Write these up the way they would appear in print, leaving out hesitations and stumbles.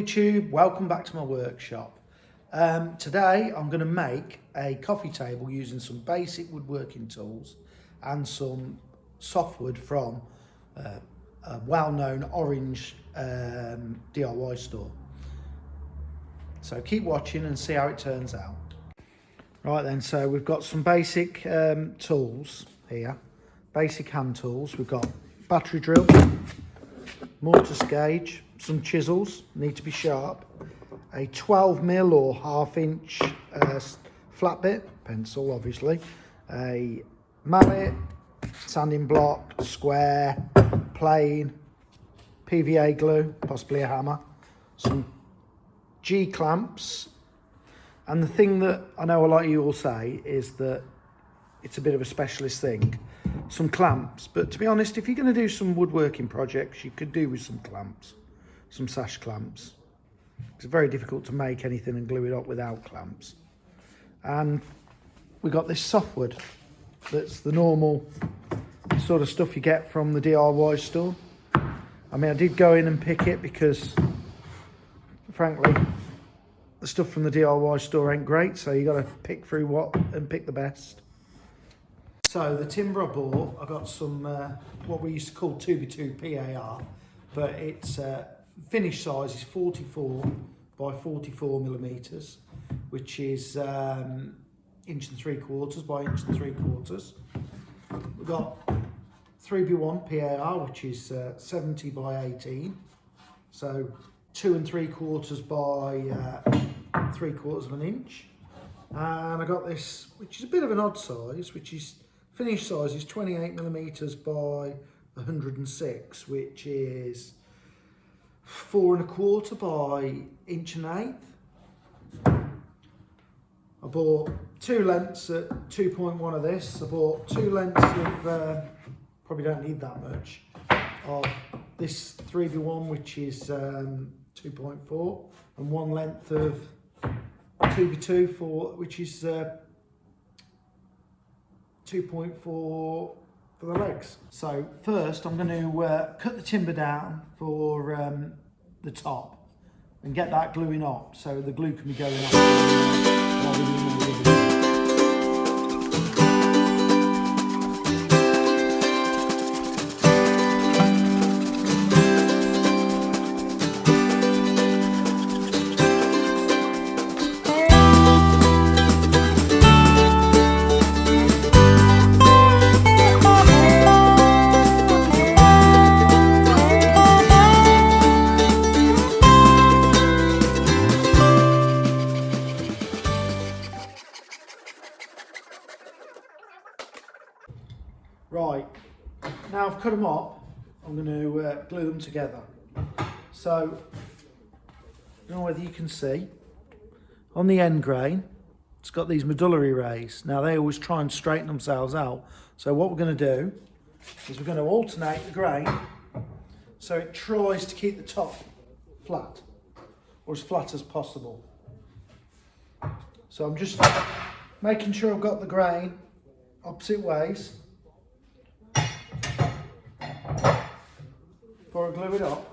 YouTube, welcome back to my workshop. Today I'm going to make a coffee table using some basic woodworking tools and some softwood from a well-known orange DIY store. So keep watching and see how it turns out. Right then, so we've got some basic tools here, basic hand tools. We've got battery drill, mortise gauge, some chisels, need to be sharp, a 12mm or 1/2 inch flat bit, pencil obviously, a mallet, sanding block, square, plane, PVA glue, possibly a hammer, some G-clamps, and the thing that I know a lot of you will say is that it's a bit of a specialist thing, some clamps, but to be honest, if you're going to do some woodworking projects, you could do with some clamps, some sash clamps. It's very difficult to make anything and glue it up without clamps. And we got this softwood that's the normal sort of stuff you get from the DIY store. I mean, I did go in and pick it because frankly the stuff from the DIY store ain't great, so you got to pick through what and pick the best. So the timber I bought, I got some what we used to call 2x2 PAR, but it's finished size is 44 by 44 millimeters, which is 1 3/4 by 1 3/4. We've got 3x1 PAR, which is 70 by 18, so 2 3/4 by 3/4 of an inch. And I got this, which is a bit of an odd size, which is finished size is 28 millimeters by 106, which is 4 1/4 by 1 1/8. I bought 2 lengths at 2.1 of this. I bought 2 lengths of, probably don't need that much, of this 3x1, which is 2.4, and 1 length of 2x2 which is 2.4 for the legs. So first I'm going to cut the timber down for the top and get that gluing up so the glue can be going up while we're doing all the other. Right, now I've cut them up, I'm going to glue them together. So, I don't know whether you can see, on the end grain, it's got these medullary rays. Now they always try and straighten themselves out. So what we're going to do is we're going to alternate the grain so it tries to keep the top flat, or as flat as possible. So I'm just making sure I've got the grain opposite ways before I glue it up.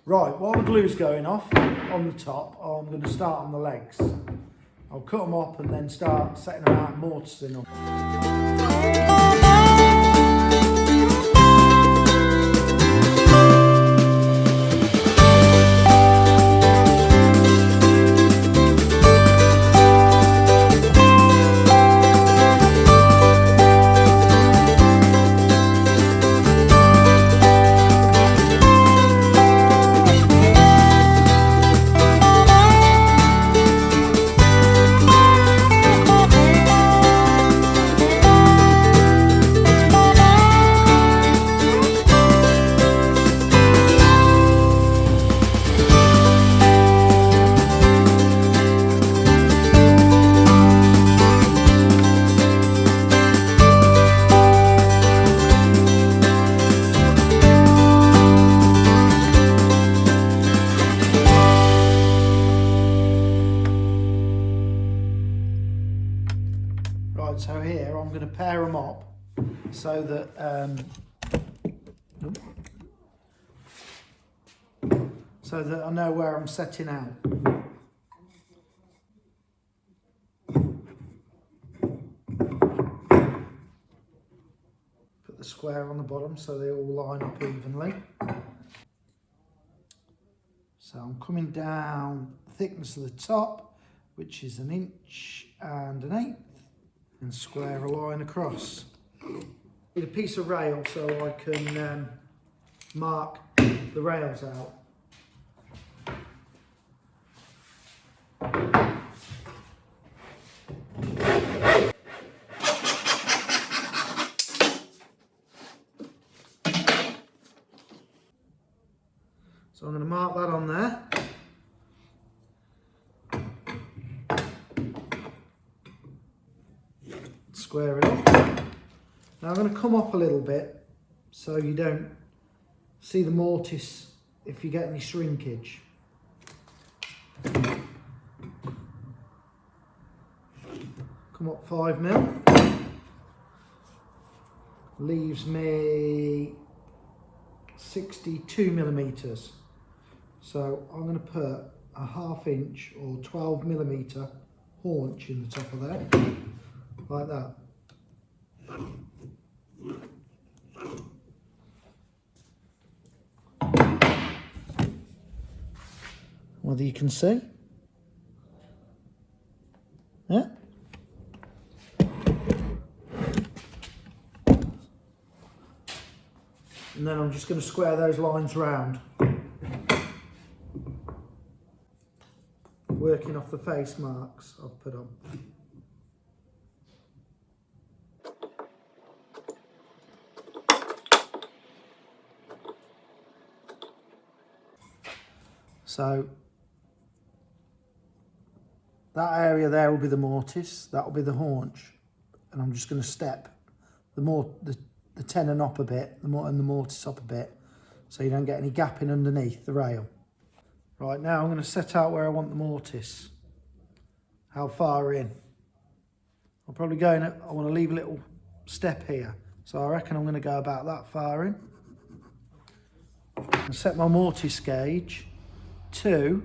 Right, while the glue's going off on the top, I'm going to start on the legs. I'll cut them up and then start setting them out and mortising them. pair them up so that I know where I'm setting out. Put the square on the bottom so they all line up evenly. So I'm coming down the thickness of the top, which is 1 1/8 inch, and square a line across. Need a piece of rail so I can mark the rails out. So I'm going to mark that on there. Square it up. Now I'm going to come up a little bit so you don't see the mortise if you get any shrinkage. Come up 5mm. Leaves me 62mm. So I'm going to put a 1/2 inch or 12mm haunch in the top of there, like that. Whether you can see, yeah. And then I'm just going to square those lines round, working off the face marks I've put on. So that area there will be the mortise, that will be the haunch, and I'm just going to step the tenon up a bit, and the mortise up a bit, so you don't get any gapping underneath the rail. Right, now I'm going to set out where I want the mortise, how far in. I'll probably go in, I want to leave a little step here, so I reckon I'm going to go about that far in. And set my mortise gauge to,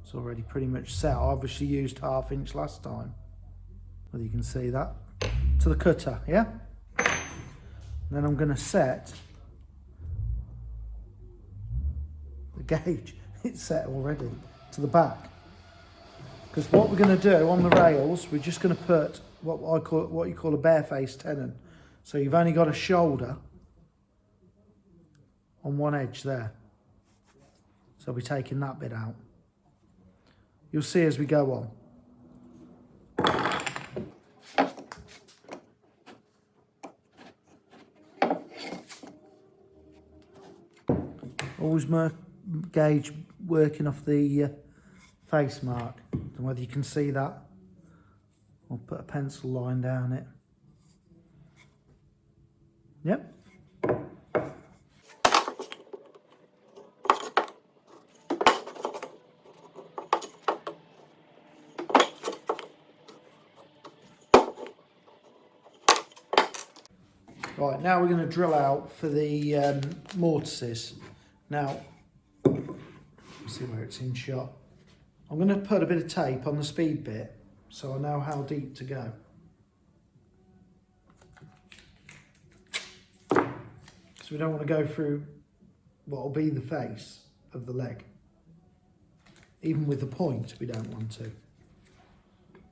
it's already pretty much set, I obviously used 1/2 inch last time, whether you can see that, to the cutter, yeah? And then I'm going to set the gauge, it's set already, to the back. Because what we're going to do on the rails, we're just going to put what you call a bare-faced tenon. So you've only got a shoulder on one edge there. So I'll be taking that bit out. You'll see as we go on. Always gauge working off the face mark. Don't know whether you can see that. I'll put a pencil line down it. Yep. Right, now we're going to drill out for the mortises. Now, let's see where it's in shot. I'm going to put a bit of tape on the speed bit so I know how deep to go. Because we don't want to go through what will be the face of the leg. Even with the point, we don't want to.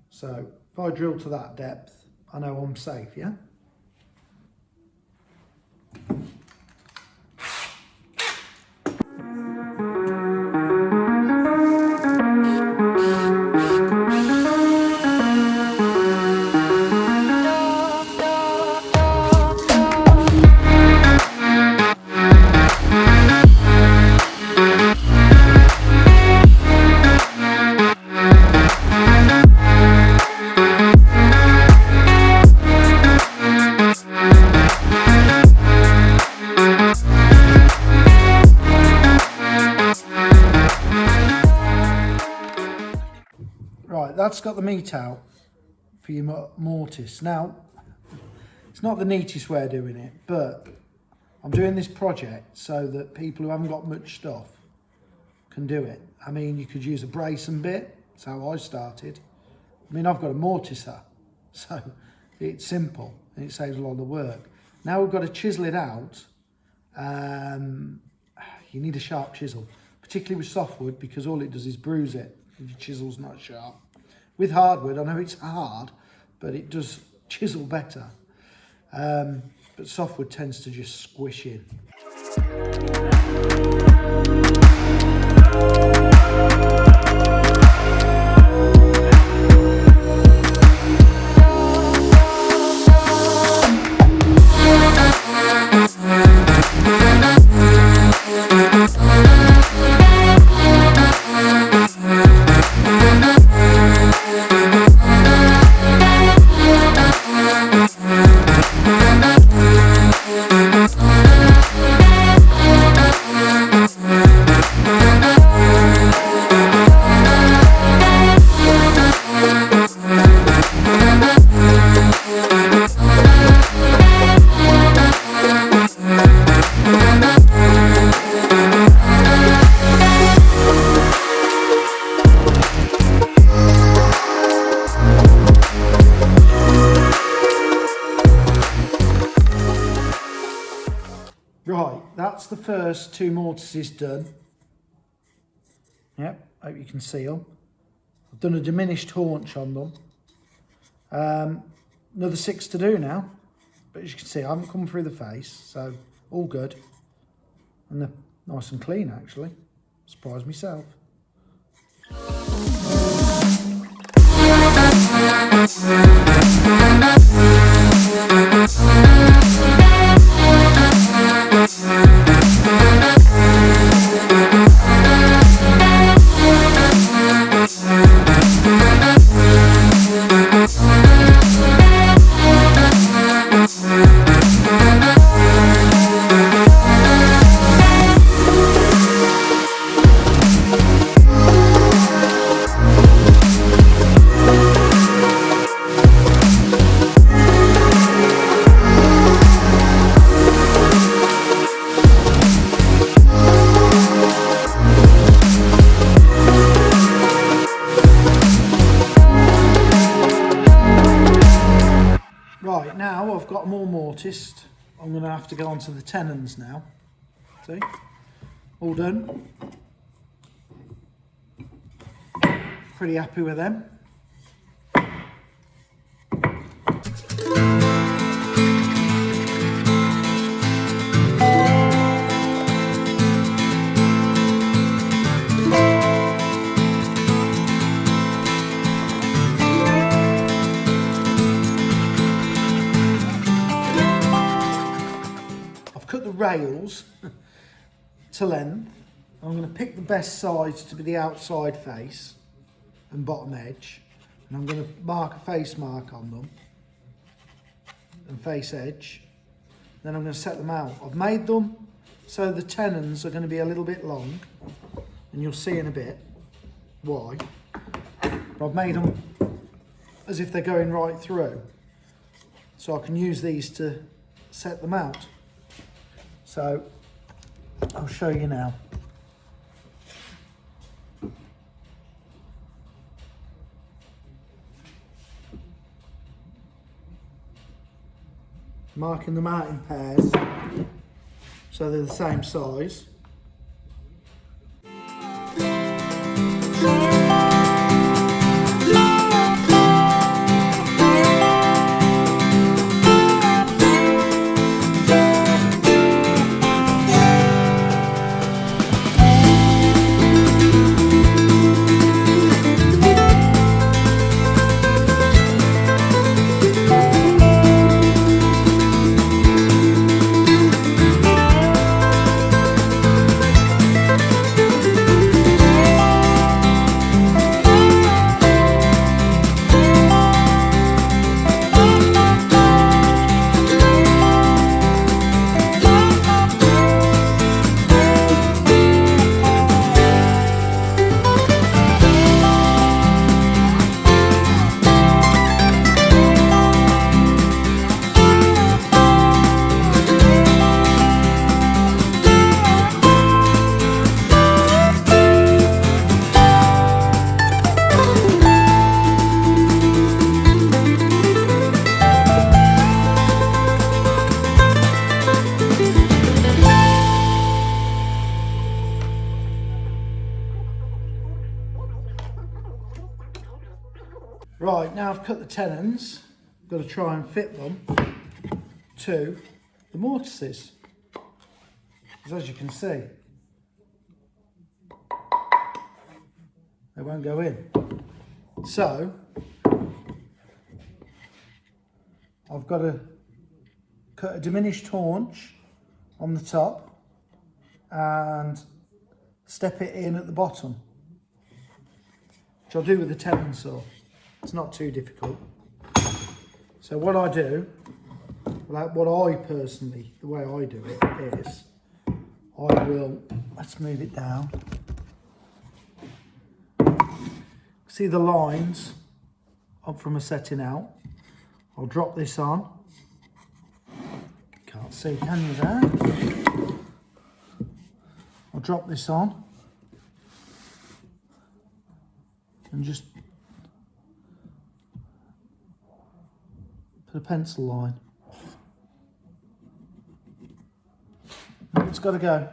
So, if I drill to that depth, I know I'm safe, yeah? Right, that's got the meat out for your mortise. Now, it's not the neatest way of doing it, but I'm doing this project so that people who haven't got much stuff can do it. I mean, you could use a brace and bit. That's how I started. I mean, I've got a mortiser, so it's simple and it saves a lot of work. Now we've got to chisel it out. You need a sharp chisel, particularly with softwood, because all it does is bruise it if your chisel's not sharp. With hardwood, I know it's hard, but it does chisel better. But softwood tends to just squish in. Right, that's the first two mortises done. Yep, hope you can see them. I've done a diminished haunch on them. Another 6 to do now, but as you can see, I haven't come through the face, so all good. And they're nice and clean, actually. Surprised myself. Right, now I've got them all mortised. I'm going to have to go on to the tenons now. See? All done. Pretty happy with them. Cut the rails to length. I'm going to pick the best sides to be the outside face and bottom edge, and I'm going to mark a face mark on them and face edge. Then I'm going to set them out. I've made them so the tenons are going to be a little bit long, and you'll see in a bit why. But I've made them as if they're going right through, so I can use these to set them out. So I'll show you now. Marking them out in pairs so they're the same size. Right, now I've cut the tenons, I've got to try and fit them to the mortises, because as you can see, they won't go in. So I've got to cut a diminished haunch on the top and step it in at the bottom, which I'll do with the tenon saw. It's not too difficult. So what I do, like what I personally, the way I do it is, I will, let's move it down. See the lines up from a setting out. I'll drop this on. Can't see, can you there? I'll drop this on and just put a pencil line. It's got to go.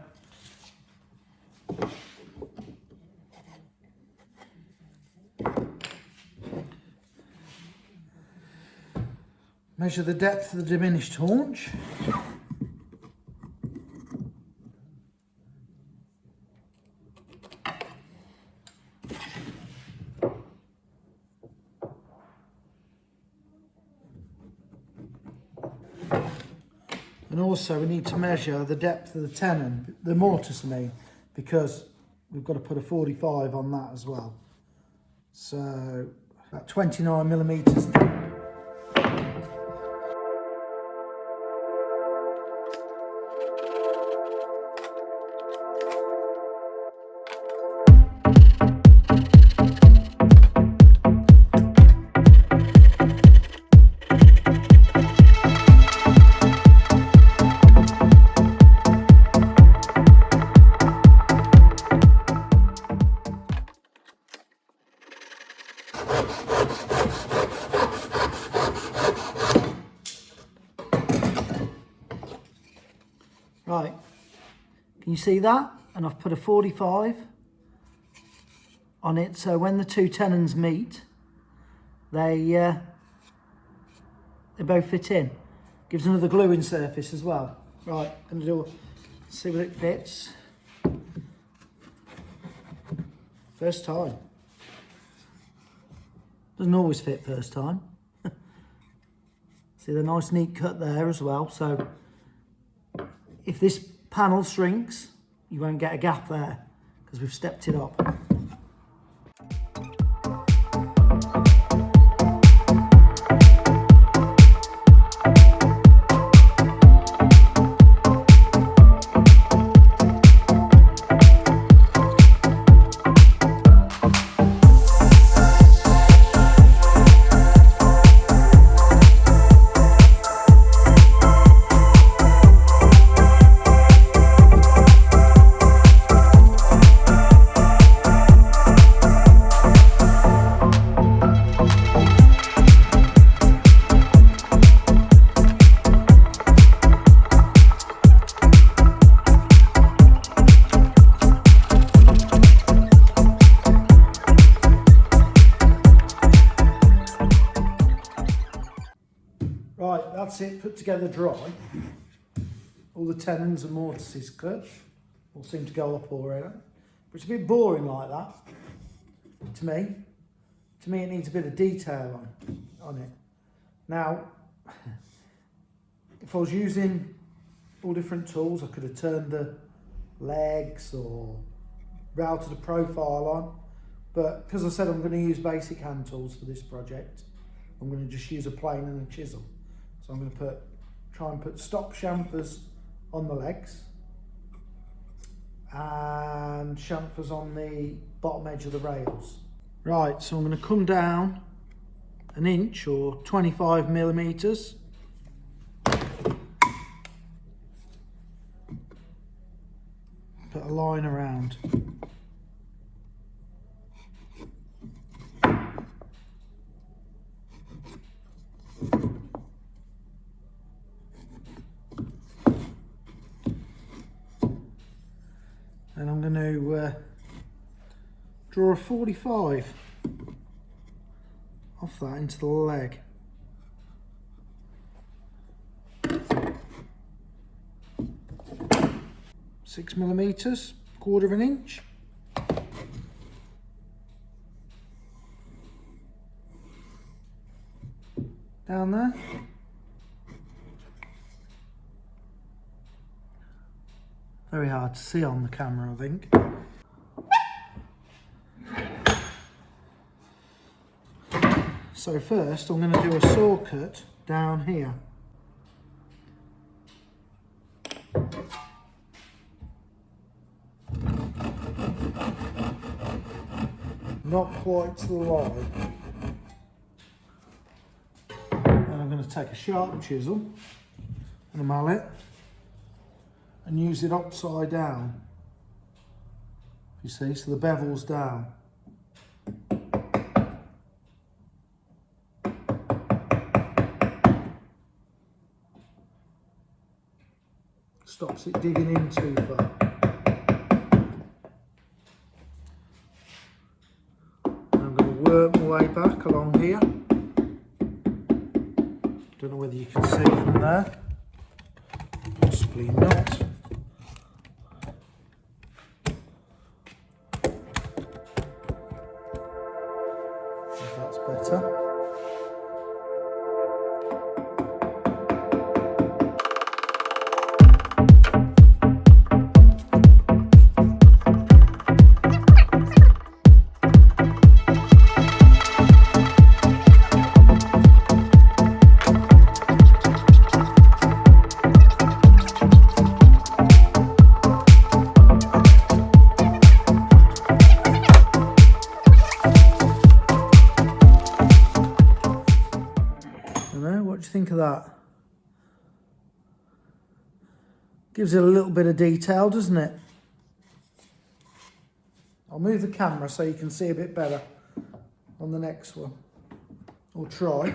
Measure the depth of the diminished haunch. And also we need to measure the depth of the tenon, the mortise I mean, because we've got to put a 45 on that as well. So about 29 millimeters deep. Right, can you see that? And I've put a 45 on it, so when the two tenons meet, they both fit in. Gives another gluing surface as well. Right, I'm gonna see what it fits. First time. Doesn't always fit first time. See the nice neat cut there as well, so if this panel shrinks, you won't get a gap there because we've stepped it up. Right, that's it, put together dry. All the tenons and mortises cut. All seem to go up already. But it's a bit boring like that, to me. To me it needs a bit of detail on it. Now, if I was using all different tools, I could have turned the legs or routed a profile on. But because I said I'm going to use basic hand tools for this project, I'm going to just use a plane and a chisel. So I'm going to try and put stop chamfers on the legs and chamfers on the bottom edge of the rails. Right, so I'm going to come down an inch or 25 millimeters. Put a line around. And I'm going to draw a 45 off that into the leg. Six millimeters, 1/4 of an inch. Down there. Very hard to see on the camera, I think. So first I'm going to do a saw cut down here. Not quite to the line. And I'm going to take a sharp chisel and a mallet and use it upside down. You see, so the bevel's down. Stops it digging in too far. And I'm going to work my way back along here. Don't know whether you can see from there. Possibly not. If that's better. What do you think of that? Gives it a little bit of detail, doesn't it? I'll move the camera so you can see a bit better on the next one. Or try.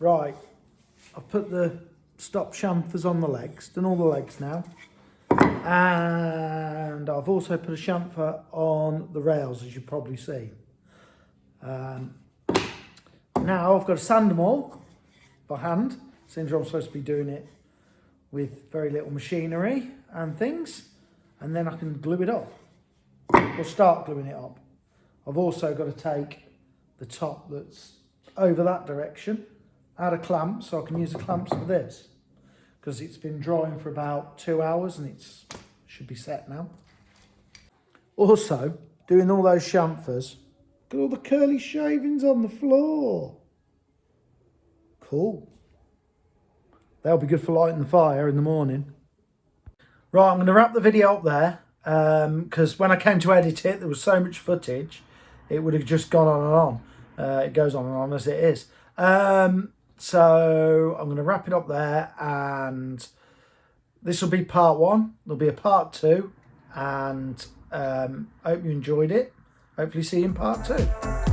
Right, I've put the stop chamfers on the legs, done all the legs now, and I've also put a chamfer on the rails, as you've probably seen. Now I've got to sand them all by hand, since I'm supposed to be doing it with very little machinery and things, and then I can glue it up, or start gluing it up. I've also got to take the top that's over that direction, add a clamp, so I can use the clamps for this, because it's been drying for about 2 hours and it should be set now. Also, doing all those chamfers, look at all the curly shavings on the floor. Cool. They'll be good for lighting the fire in the morning. Right, I'm going to wrap the video up there, because when I came to edit it, there was so much footage, it would have just gone on and on. It goes on and on as it is. So I'm going to wrap it up there, and this will be part 1. There'll be a part 2, and I hope you enjoyed it. Hopefully see you in part 2.